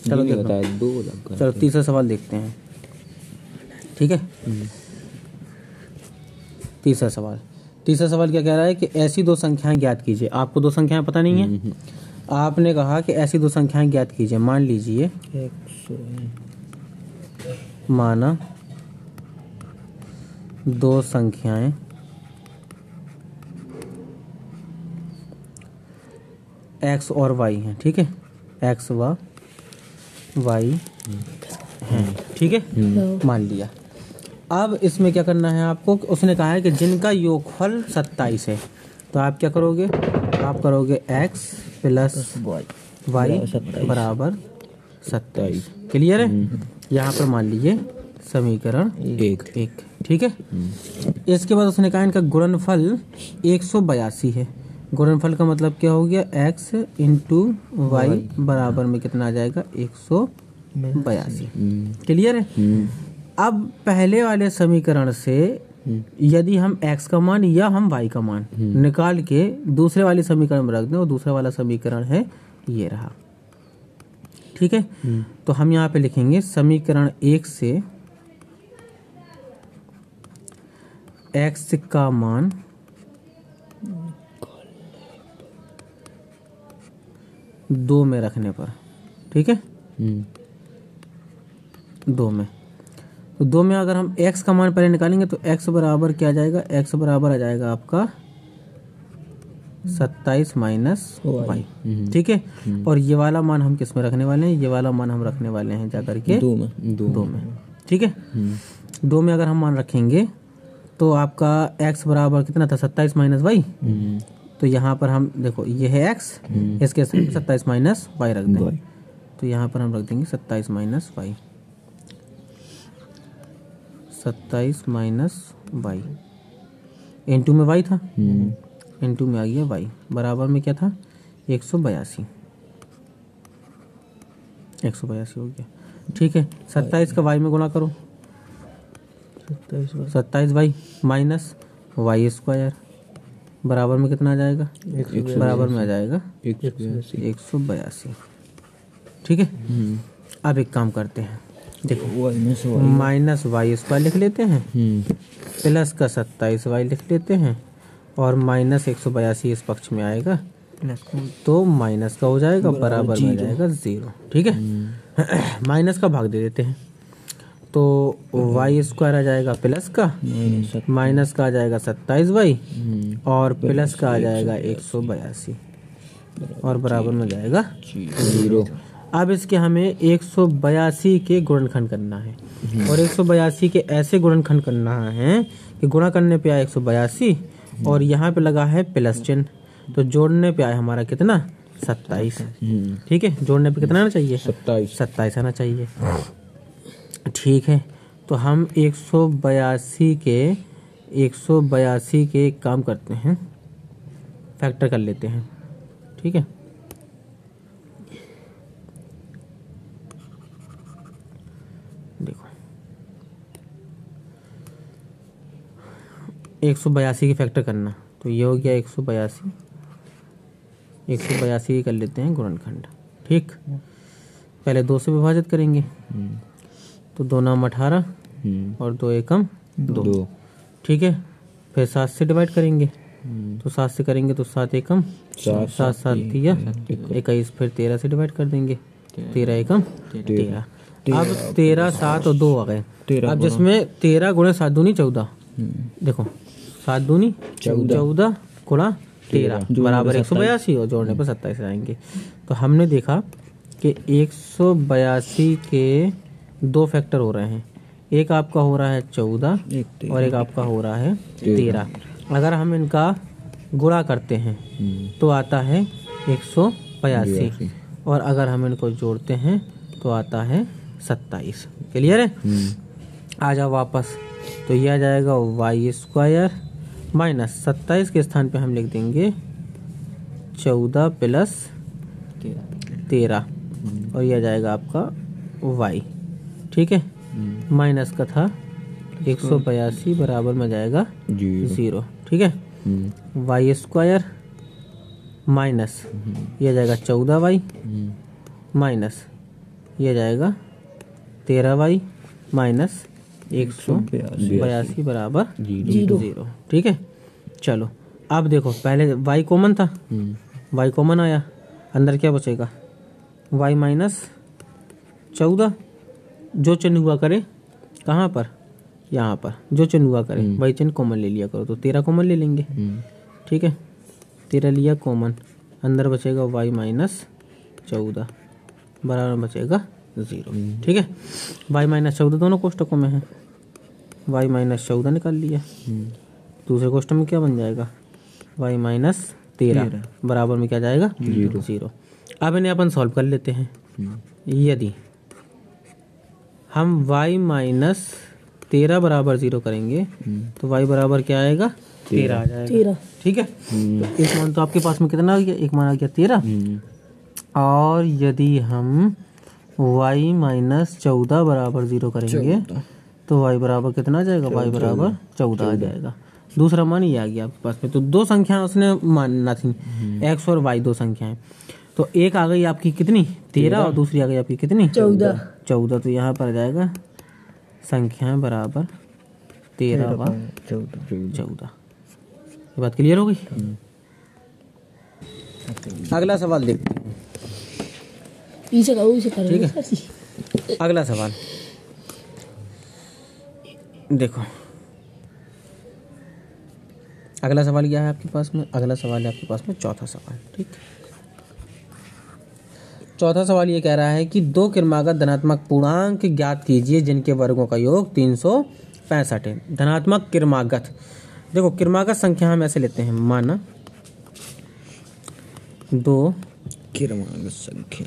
चलो चलो तीसरा सवाल देखते हैं। ठीक है, तीसरा सवाल क्या कह रहा है कि ऐसी दो संख्याएं ज्ञात कीजिए। आपको दो संख्याएं पता नहीं है, आपने कहा कि ऐसी दो संख्याएं ज्ञात कीजिए। मान लीजिए माना दो संख्याएं x और y हैं। ठीक है, x व y हैं। ठीक है, मान लिया। अब इसमें क्या करना है आपको, उसने कहा है कि जिनका योगफल 27 है। तो आप क्या करोगे, आप करोगे x प्लस y बराबर 27। क्लियर है। यहाँ पर मान लीजिए समीकरण एक। ठीक है, इसके बाद उसने कहा इनका गुणनफल 182 है। गुणनफल का मतलब क्या हो गया, x इंटू वाई बराबर में कितना आ जाएगा, 182। क्लियर है। अब पहले वाले समीकरण से यदि हम x का मान या हम y का मान निकाल के दूसरे वाले समीकरण में रख दें, और दूसरा वाला समीकरण है ये रहा। ठीक है, तो हम यहाँ पे लिखेंगे समीकरण 1 से x का मान दो में रखने पर। ठीक है, दो में, तो दो में अगर हम x का मान पहले निकालेंगे तो x बराबर क्या आ जाएगा, x बराबर आ जाएगा आपका 27 माइनस वाई। ठीक है, और ये वाला मान हम किस में रखने वाले हैं, ये वाला मान हम रखने वाले हैं जाकर के दो में। ठीक है, दो में अगर हम मान रखेंगे तो आपका x बराबर कितना था, 27 माइनस वाई। तो यहाँ पर हम देखो ये है x, इसके 27 माइनस वाई रख दें। तो यहाँ पर हम रख देंगे 27 minus y, 27 minus y into में y था, इंटू में आ गया y बराबर में क्या था, 182 हो गया। ठीक है, 27 का y में गुणा करो, 27 वाई माइनस वाई स्क्वायर बराबर में कितना आ जाएगा, बराबर में आ जाएगा 182। ठीक है, अब एक काम करते हैं, देखो माइनस वाई स्क्वायर लिख लेते हैं, प्लस का 27 वाई लिख लेते हैं, और माइनस 182 इस पक्ष में आएगा तो माइनस का हो जाएगा, बराबर में जाएगा 0। ठीक है, माइनस का भाग दे देते हैं तो वाई स्क्वायर आ जाएगा प्लस का, माइनस का आ जाएगा 27 वाई, और प्लस का आ जाएगा 182, और बराबर में जाएगा 0। अब इसके हमें 182 के गुणनखंड करना है, और 182 के ऐसे गुणनखंड करना है कि गुणा करने पे आए 182 और यहाँ पे लगा है प्लस चिन्ह, तो जोड़ने पे आए हमारा कितना, 27। ठीक है, जोड़ने पे कितना आना चाहिए, 27 आना चाहिए। ठीक है, तो हम 182 के एक काम करते हैं, फैक्टर कर लेते हैं। ठीक है, देखो 182 की फैक्टर करना, तो ये हो गया 182 कर लेते हैं गुणनखंड। ठीक, पहले 2 से विभाजित करेंगे, तो 2 नाम 18 और 2 एकम 2। ठीक है, फिर 7 से डिवाइड करेंगे, तो 7 से करेंगे तो 7 एकम 7, 7 दिया 21, फिर 13 से डिवाइड कर देंगे, 13 एकम 13। अब 13 7 और 2 आ गए। अब जिसमें 13 गुणे 7 दूनी 14, देखो 7 दूनी 14 गुणा 13 बराबर 182, और जोड़ने पर 27 आएंगे। तो हमने देखा कि 182 के 2 फैक्टर हो रहे हैं, एक आपका हो रहा है 14 और एक आपका हो रहा है 13। अगर हम इनका गुणा करते हैं तो आता है 182, और अगर हम इनको जोड़ते हैं तो आता है 27। क्लियर है। आ जाओ वापस, तो ये आ जाएगा वाई स्क्वायर माइनस 27 के स्थान पे हम लिख देंगे 14 प्लस 13, और ये आ जाएगा आपका वाई। ठीक है, माइनस का था 182 बराबर में जाएगा 0। ठीक है, वाई स्क्वायर माइनस ये आ जाएगा 14 वाई माइनस ये जाएगा 13y माइनस 182 बराबर 0। ठीक है, चलो अब देखो पहले y कॉमन था, y कॉमन आया, अंदर क्या बचेगा y माइनस 14, जो चिन्ह हुआ करे कहाँ पर, यहाँ पर जो चिन्ह हुआ करे वही चिन्ह कॉमन ले लिया करो, तो 13 कॉमन ले लेंगे। ठीक है, 13 लिया कॉमन, अंदर बचेगा y माइनस 14 बराबर बचेगा 0। ठीक है, y माइनस 14 दोनों कोष्टकों में है, y माइनस 14 निकाल लिया, दूसरे कोष्टक में क्या बन जाएगा y माइनस 13 बराबर में क्या जाएगा 0। अब इन्हें अपन सॉल्व कर लेते हैं। यदि हम y माइनस 13 बराबर 0 करेंगे तो y बराबर क्या आएगा 13 आ जाएगा। ठीक है, तो एक मान तो आपके पास में कितना आ गया, एक मान आ गया 13, और यदि हम y माइनस 14 बराबर 0 करेंगे तो y बराबर कितना आ जाएगा, y बराबर 14 आ जाएगा। दूसरा मान ये आ गया आपके पास में, तो दो संख्याएं उसने मानना थी, x और y दो संख्याएं, तो एक आ गई आपकी कितनी 13 और दूसरी आ गई आपकी कितनी 14। तो यहाँ पर आ जाएगा संख्याएं बराबर 13 व 14। ये बात क्लियर हो गई। अगला सवाल देखते हैं। ठीक है, अगला सवाल देखो, अगला सवाल क्या है आपके पास में, अगला सवाल है आपके पास में चौथा सवाल। ठीक, चौथा सवाल ये कह रहा है कि दो क्रमागत धनात्मक पूर्णांक ज्ञात कीजिए जिनके वर्गों का योग 365 है। धनात्मक क्रमागत, देखो क्रमागत संख्या हम ऐसे लेते हैं, माना दो क्रमागत संख्या,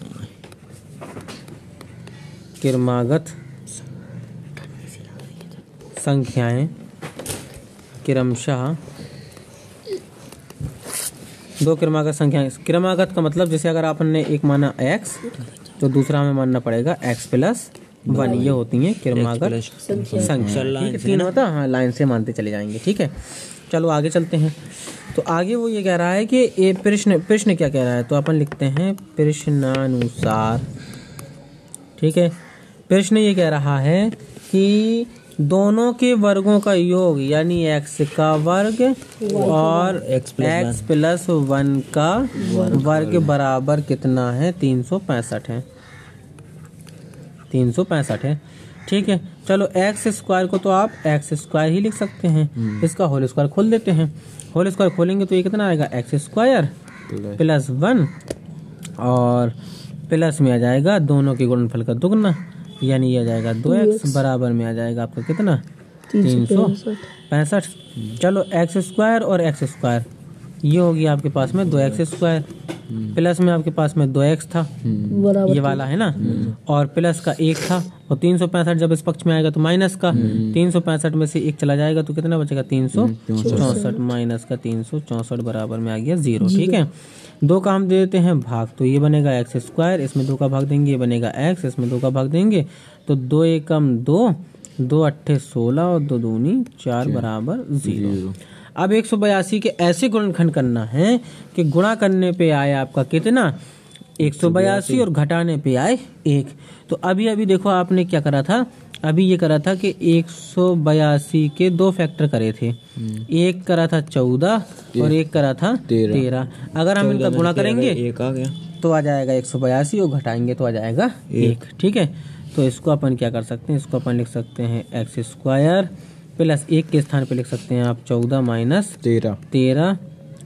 क्रमागत संख्याएं क्रमशः, दो क्रमागत संख्याएं, क्रमागत का मतलब जैसे अगर आपने एक माना x तो दूसरा हमें मानना पड़ेगा x प्लस 1, ये होती हैं क्रमागत संख्या। तीन होता है, हाँ लाइन से मानते चले जाएंगे। ठीक है, चलो आगे चलते हैं। तो आगे वो ये कह रहा है कि ये प्रश्न क्या कह रहा है, तो अपन लिखते हैं प्रश्नानुसार। ठीक है, प्रश्न ये कह रहा है कि दोनों के वर्गों का योग यानी x का वर्ग और x प्लस 1 का वर्ग बराबर कितना है 365 है, 365 है। ठीक है, चलो x स्क्वायर को तो आप x स्क्वायर ही लिख सकते हैं, इसका होल स्क्वायर खोल देते हैं, होल स्क्वायर खोलेंगे तो ये कितना आएगा x स्क्वायर प्लस 1 और प्लस में आ जाएगा दोनों के गुणनफल का दुगना, यानी ये आ जाएगा 2x बराबर में आ जाएगा आपका कितना 365। चलो x स्क्वायर और x स्क्वायर ये होगी आपके पास में 2x स्क्वायर, प्लस में आपके पास में 2x था ये वाला है ना, और प्लस का 1 था, और 365 जब इस पक्ष में आएगा तो माइनस का, 365 में से 1 चला जाएगा तो कितना बचेगा 364, माइनस का 364 बराबर में आ गया 0। ठीक है, दो का हम दे देते हैं भाग, तो ये बनेगा x स्क्वायर, इसमें 2 का भाग देंगे ये बनेगा x, इसमें 2 का भाग देंगे तो 2 एकम 2, 2 अट्ठे 16 और 2 दूनी 4 बराबर 0। अब 182 के ऐसे गुणनखंड करना है कि गुणा करने पे आए आपका कितना 182 और घटाने पे आए 1। तो अभी देखो आपने क्या करा था, अभी ये करा था कि 182 के 2 फैक्टर करे थे, एक करा था 14 और एक करा था 13। अगर हम इनका गुणा करेंगे एक आ गया तो आ जाएगा 182 और घटाएंगे तो आ जाएगा 1। ठीक है, तो इसको अपन क्या कर सकते हैं, इसको अपन लिख सकते हैं x स्क्वायर प्लस 1 के स्थान पे लिख सकते हैं आप 14 माइनस 13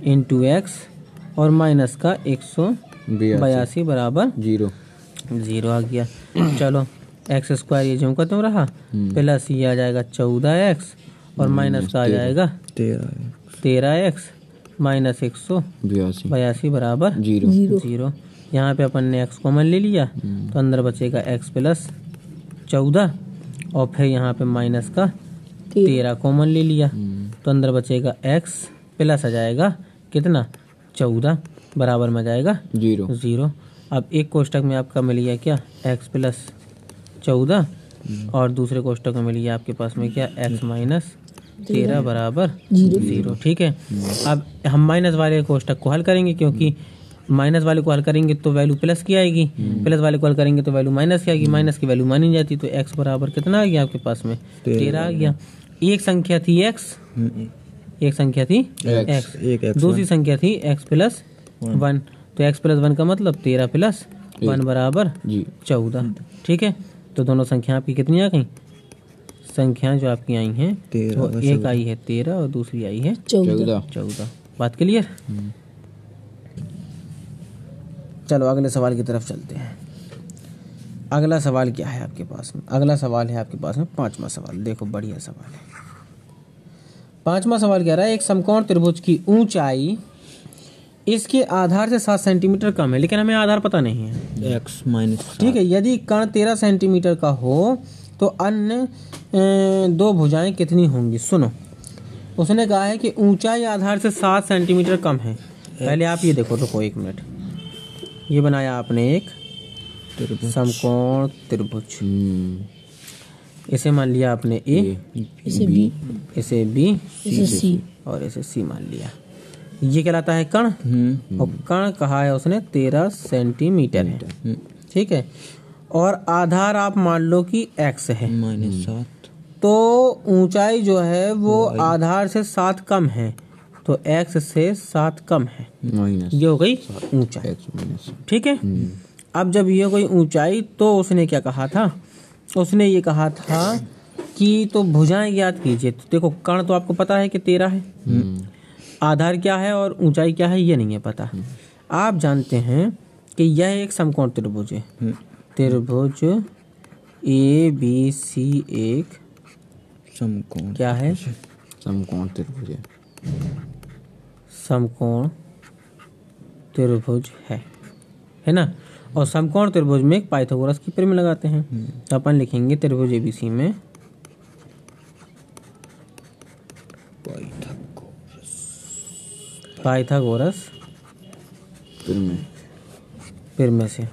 इंटू एक्स और माइनस का 182 बराबर 0 आ गया। चलो एक्स स्क्वायर ये जो का त्यों रहा, प्लस ये आ जाएगा 14x और माइनस का आ जाएगा 13x माइनस 182 बराबर 0। यहाँ पे अपन ने x कॉमन ले लिया तो अंदर बचेगा x प्लस 14 और फिर यहाँ पे माइनस का 13 कॉमन ले लिया तो अंदर बचेगा x प्लस आ जाएगा कितना 14 बराबर में जाएगा 0। अब एक कोष्टक में आपका मिल गया क्या x प्लस 14 और दूसरे कोष्टक में मिल गया आपके पास में क्या x माइनस 13 बराबर 0। ठीक है, अब हम माइनस वाले कोष्टक को हल करेंगे क्योंकि माइनस वाले को हल करेंगे तो वैल्यू प्लस की आएगी, प्लस वाले को हल करेंगे तो वैल्यू माइनस की आएगी, माइनस की वैल्यू मानी जाती, तो x बराबर कितना आ गया आपके पास में 13 आ गया। एक संख्या थी x, एक संख्या थी x, दूसरी संख्या थी x प्लस 1, तो x प्लस 1 का मतलब 13 प्लस 1 बराबर 14। ठीक है, तो दोनों संख्या आपकी कितनी आ गई? संख्या जो आपकी आई हैं वो एक आई है 13 और दूसरी आई है 14। बात क्लियर? चलो अगले सवाल की तरफ चलते हैं। अगला सवाल क्या है आपके पास में? अगला सवाल है आपके पास में 5वां सवाल। देखो बढ़िया सवाल है। 5वां सवाल कह रहा है एक समकोण त्रिभुज की ऊंचाई इसके आधार से 7 सेंटीमीटर कम है, लेकिन हमें आधार पता नहीं है x माइनस। ठीक है, यदि कर्ण 13 सेंटीमीटर का हो तो अन्य दो भुजाएं कितनी होंगी? सुनो, उसने कहा है कि ऊंचाई आधार से 7 सेंटीमीटर कम है। पहले आप ये देखो, रुको 1 मिनट। ये बनाया आपने एक समकोण त्रिभुज, इसे मान लिया आपने A, इसे B, इसे B, इसे C और इसे C मान लिया। ये कहलाता है कर्ण, और कर्ण कहा है उसने 13 सेंटीमीटर है। ठीक है, और आधार आप मान लो कि x है -7, तो ऊंचाई जो है वो आधार से 7 कम है, तो x से 7 कम है, ये हो गई ऊंचाई। ठीक है, अब जब ये कोई ऊंचाई, तो उसने क्या कहा था? उसने ये कहा था कि तो भुजाएं ज्ञात कीजिए। तो देखो कर्ण तो आपको पता है कि 13 है, आधार क्या है और ऊंचाई क्या है ये नहीं है पता। आप जानते हैं कि यह एक समकोण त्रिभुज है, त्रिभुज ABC एक समकोण क्या है? समकोण त्रिभुज है, समकोण त्रिभुज है ना। और समकोण त्रिभुज में एक पाइथागोरस की प्रमेय लगाते हैं, तो अपन लिखेंगे त्रिभुज ABC में पाइथागोरस प्रमेय से,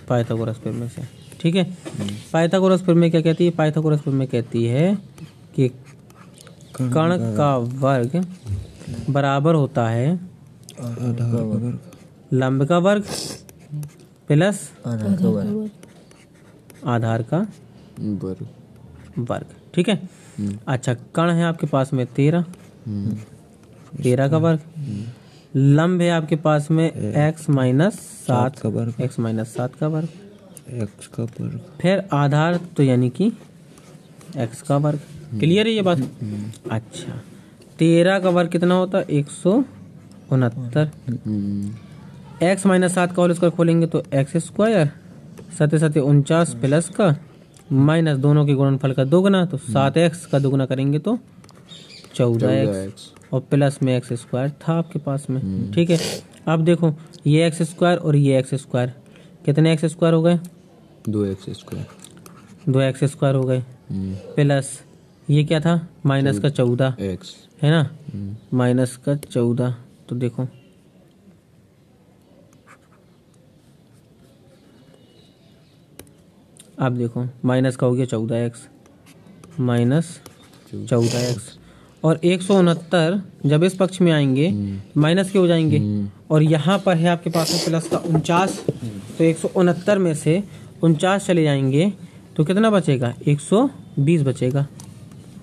पाइथागोरस प्रमेय से। ठीक है, पाइथागोरस प्रमेय क्या कहती है? पाइथागोरस प्रमेय कहती है कि कर्ण का वर्ग बराबर होता है लंब का वर्ग प्लस आधार का वर्ग। ठीक है, अच्छा कर्ण है आपके पास में 13 का वर्ग, लंब है आपके पास में x माइनस 7 का वर्ग, x माइनस 7 का वर्ग, x का वर्ग, फिर आधार तो यानी कि x का वर्ग। क्लियर है ये बात? अच्छा 13 का वर्ग कितना होता है? 169। x माइनस 7 का होल स्क्वायर खोलेंगे तो x स्क्वायर, 7 7 49 प्लस का माइनस दोनों के गुणनफल का दोगुना, तो 7x का दोगुना करेंगे तो 14x, और प्लस में x स्क्वायर था आपके पास में। ठीक है, अब देखो ये x स्क्वायर और ये x स्क्वायर, कितने x स्क्वायर हो गए? 2x स्क्वायर, 2x स्क्वायर हो गए, प्लस ये क्या था? माइनस का 14x है ना, माइनस का 14। तो देखो अब देखो माइनस का हो गया 14x, माइनस 14x, और 169 जब इस पक्ष में आएंगे माइनस के हो जाएंगे, और यहाँ पर है आपके पास में प्लस का 49, तो 169 में से 49 चले जाएंगे तो कितना बचेगा? 120 बचेगा,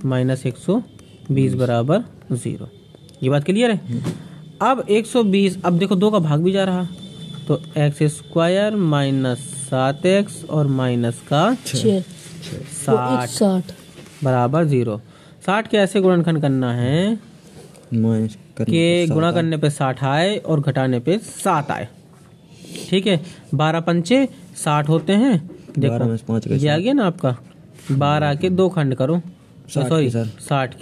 माइनस 120 बराबर 0। ये बात क्लियर है? अब 120, अब देखो 2 का भाग भी जा रहा, तो x स्क्वायर माइनस 7x और माइनस का 60 बराबर 0। 60 के ऐसे गुणनखंड करना है कि गुणा करने पे 60 आए और घटाने पे 7 आए। ठीक है, 12 पंचे 60 होते हैं। देखो ये आ गया ना आपका, 12 के 2 खंड करो, सॉरी 60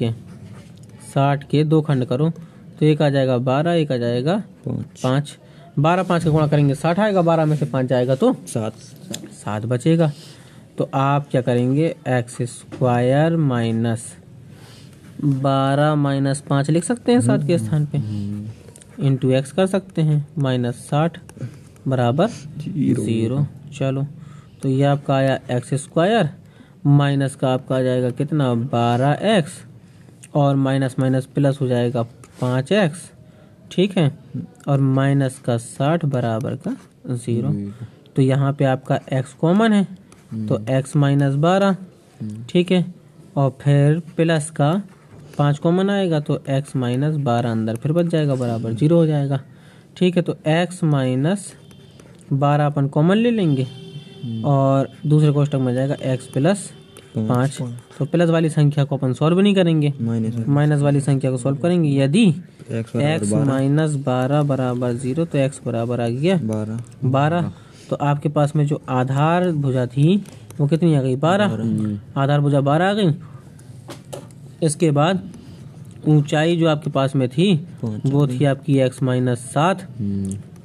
के 2 खंड करो, तो एक आ जाएगा 12, एक आ जाएगा 5। 12 5 का गुणा करेंगे 60 आएगा, 12 में से 5 जाएगा तो 7 बचेगा। तो आप क्या करेंगे? x स्क्वायर माइनस 12 माइनस 5 लिख सकते हैं 7 के स्थान पे, इंटू x कर सकते हैं, माइनस 60 बराबर 0। चलो तो ये आपका आया x स्क्वायर, माइनस का आपका आ जाएगा कितना? 12x, और माइनस माइनस प्लस हो जाएगा 5x, ठीक है, और माइनस का 60 बराबर का 0। तो यहाँ पे आपका x कॉमन है तो x माइनस 12, ठीक है, और फिर प्लस का 5 कॉमन आएगा तो x माइनस 12 अंदर फिर बच जाएगा बराबर 0 हो जाएगा। ठीक है, तो x माइनस 12 अपन कॉमन ले लेंगे और दूसरे कोष्टक में जाएगा x प्लस 5। तो प्लस वाली संख्या को अपन सॉल्व नहीं करेंगे, माइनस वाली संख्या को सॉल्व करेंगे। यदि x माइनस 12 बराबर 0 तो x बराबर आ गया 12। तो आपके पास में जो आधार भुजा थी वो कितनी आ गई? 12। आधार भुजा 12 आ गई। इसके बाद ऊंचाई जो आपके पास में थी वो थी आपकी x माइनस 7,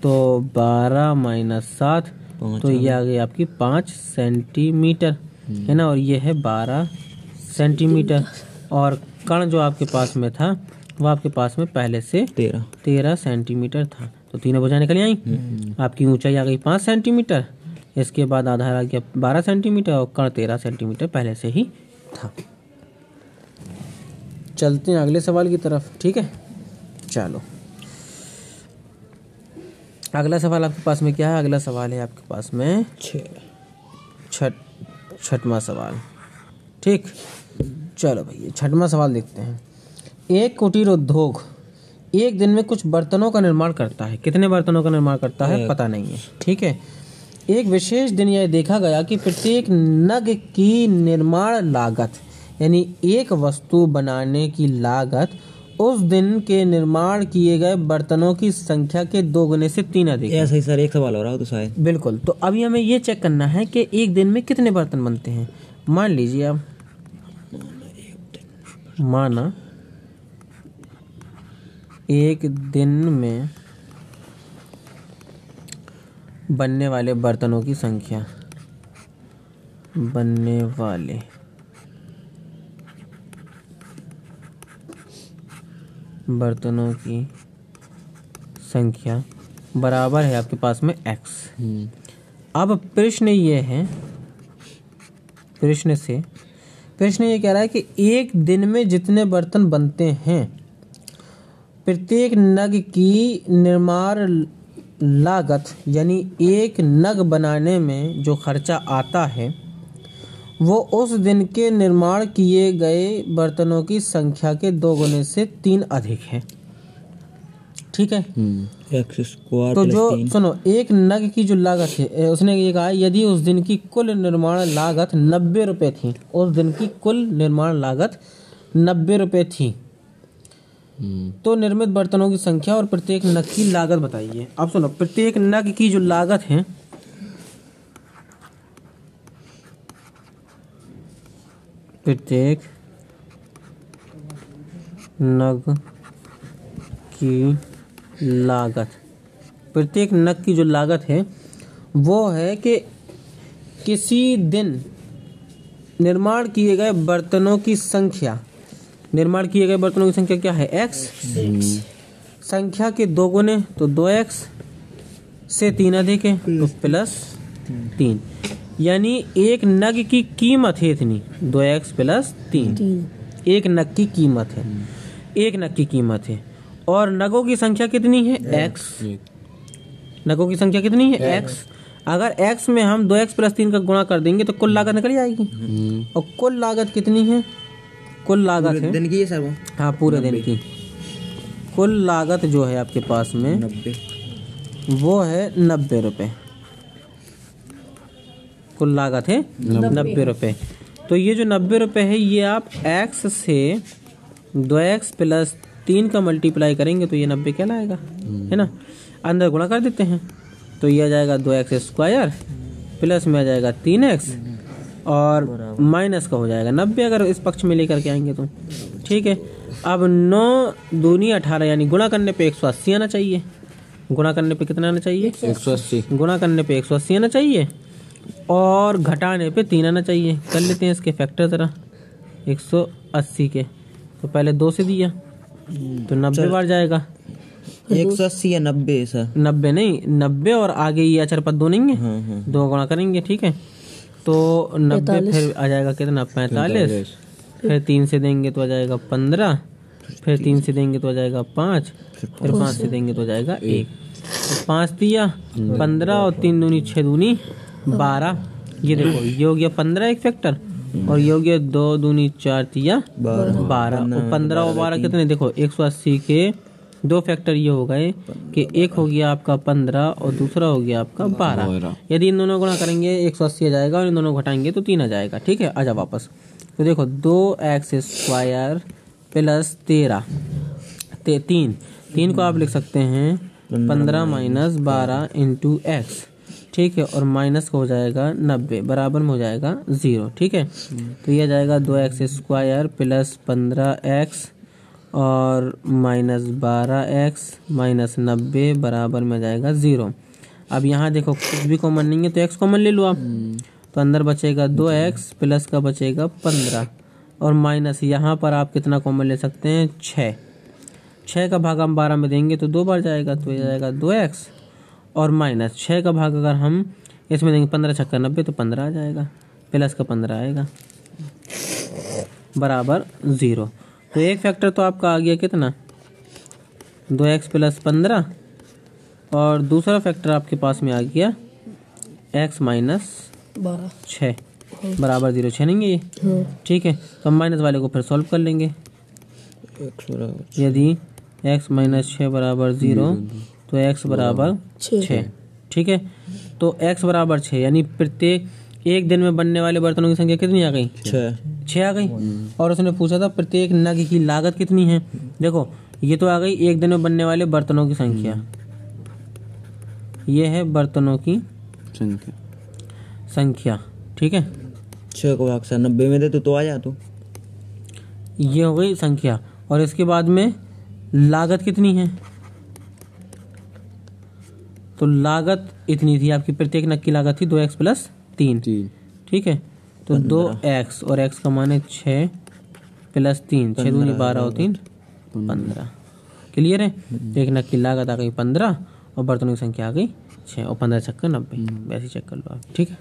तो 12 माइनस 7 तो ये आ गई आपकी 5 सेंटीमीटर, है ना, और ये है 12 सेंटीमीटर। और कण जो आपके पास में था वो आपके पास में पहले से 13 सेंटीमीटर था। तो तीनों भुजाएं निकल आई। आपकी ऊंचाई आ गई 5 सेंटीमीटर, इसके बाद आधार आ गया 12 सेंटीमीटर और कण 13 सेंटीमीटर पहले से ही था। चलते हैं अगले सवाल की तरफ। ठीक है, चलो अगला सवाल आपके पास में क्या है? अगला सवाल है आपके पास में छठवां सवाल। ठीक, चलो भैया छठवां सवाल देखते हैं। एक कुटीर उद्योग एक दिन में कुछ बर्तनों का निर्माण करता है। कितने बर्तनों का निर्माण करता है पता नहीं है। ठीक है, एक विशेष दिन यह देखा गया कि प्रत्येक नग की निर्माण लागत यानी एक वस्तु बनाने की लागत उस दिन के निर्माण किए गए बर्तनों की संख्या के 2 गुने से 3 अधिक। ऐसा ही सर एक सवाल हो रहा हो तो शायद। बिल्कुल, तो अभी हमें ये चेक करना है कि एक दिन में कितने बर्तन बनते हैं। मान लीजिए आप माना एक दिन में बनने वाले बर्तनों की संख्या, बनने वाले बर्तनों की संख्या बराबर है आपके पास में x। अब प्रश्न ये है, प्रश्न ये कह रहा है कि एक दिन में जितने बर्तन बनते हैं प्रत्येक नग की निर्माण लागत यानी एक नग बनाने में जो खर्चा आता है वो उस दिन के निर्माण किए गए बर्तनों की संख्या के 2 गुने से 3 अधिक है। ठीक है, x स्क्वायर तो जो सुनो एक नग की जो लागत है उसने ये कहा यदि उस दिन की कुल निर्माण लागत 90 रुपए थी, उस दिन की कुल निर्माण लागत 90 रुपए थी, तो निर्मित बर्तनों की संख्या और प्रत्येक नग की लागत बताइए। अब सुनो प्रत्येक नग की जो लागत है प्रत्येक नग की जो लागत है वो है कि किसी दिन निर्माण किए गए बर्तनों की संख्या, निर्माण किए गए बर्तनों की संख्या क्या है? x। संख्या के 2 गुने तो 2x से 3 अधिक है तो प्लस 3, यानी एक नग की कीमत है इतनी 2x प्लस 3। एक नग की कीमत है, एक नग की कीमत है और नगों की संख्या कितनी है? x। नगों की संख्या कितनी है? x। अगर x में हम 2x प्लस 3 का गुणा कर देंगे तो कुल लागत निकल जाएगी। और कुल लागत कितनी है? कुल लागत है दिन की है सर वो? हाँ, पूरे दिन की कुल लागत जो है आपके पास में 90 वो है 90 रुपये। कुल लागत है 90 रुपये। तो ये जो 90 रुपये है ये आप x से 2x प्लस 3 का मल्टीप्लाई करेंगे तो ये 90 क्या लाएगा, है ना। अंदर गुणा कर देते हैं तो ये आ जाएगा 2x स्क्वायर प्लस में आ जाएगा 3x और माइनस का हो जाएगा 90 अगर इस पक्ष में लेकर के आएंगे तो। ठीक है, अब 9 दूनी 18 यानी गुणा करने पे 180 आना चाहिए। गुणा करने पे कितना आना चाहिए? 180। गुणा करने पे 180 आना चाहिए और घटाने पे 3 आना चाहिए। कर लेते हैं इसके फैक्टर ज़रा 180 के। तो पहले 2 से दिया तो 90 बार जाएगा। 180 या 90 सर? 90 नहीं, 90 और आगे ये अचर पद 2 नहीं है, 2 गुणा करेंगे। ठीक है, तो 90 फिर आ जाएगा कितना? 45। फिर 3 से देंगे तो आ जाएगा 15 फिर 3 से देंगे तो आ जाएगा 5, फिर 5 से देंगे तो आ जाएगा 1। तो 5 दिया 15 और 3 दूनी 6 दूनी 12। ये देखो ये हो गया 15 एक फैक्टर, और ये हो गया 2 दूनी 4 तिया 12। और 15 और 12 कितने, देखो 180 के 2 फैक्टर ये हो गए कि एक हो गया आपका 15 और दूसरा हो गया आपका 12। यदि इन दोनों गुणा करेंगे 180 आ जाएगा, और इन दोनों घटाएंगे तो 3 आ जाएगा। ठीक है, आजा वापस। तो देखो 2x² प्लस 13, 3 को आप लिख सकते हैं 15 माइनस 12 इंटू एक्स। ठीक है, और माइनस को हो जाएगा 90, बराबर में हो जाएगा 0। ठीक है, तो ये आ जाएगा 2x² प्लस 15x और माइनस 12x माइनस 90 बराबर में आ जाएगा 0। अब यहाँ देखो कुछ भी कॉमन नहीं है तो x कॉमन ले लो आप, तो अंदर बचेगा 2x प्लस का बचेगा 15, और माइनस यहाँ पर आप कितना कॉमन ले सकते हैं 6 का भाग हम 12 में देंगे तो 2 बार जाएगा, तो ये जाएगा 2x, और माइनस 6 का भाग अगर हम इसमें देंगे 15 छक्का 90 तो 15 आ जाएगा, प्लस का 15 आएगा बराबर 0। तो एक फैक्टर तो आपका आ गया कितना 2x प्लस 15, और दूसरा फैक्टर आपके पास में आ गया x माइनस 6 बराबर 0। 6 नहीं है ये। ठीक है, तो हम माइनस वाले को फिर सॉल्व कर लेंगे। यदि x माइनस 6 बराबर 0 तो x बराबर 6। ठीक है, तो x बराबर 6 यानी प्रत्येक एक दिन में बनने वाले बर्तनों की संख्या कितनी आ गई 6 आ गई। और उसने पूछा था प्रत्येक नग की लागत कितनी है। देखो ये तो आ गई एक दिन में बनने वाले बर्तनों की संख्या, ये है बर्तनों की संख्या। ठीक है, 6 को भाग 90 में दे तो आ जा तो ये हो गई संख्या, और इसके बाद में लागत कितनी है, तो लागत इतनी थी आपकी, प्रत्येक नग की लागत थी 2x प्लस 3। ठीक है, तो 2x और x का मान है 6 प्लस 3, 6 दूनी 12 और 3 15। क्लियर है, एक नग की लागत आ गई 15 और बर्तनों की संख्या आ गई 6, और 15 छक्का 90। वैसे चेक कर लो आप। ठीक है।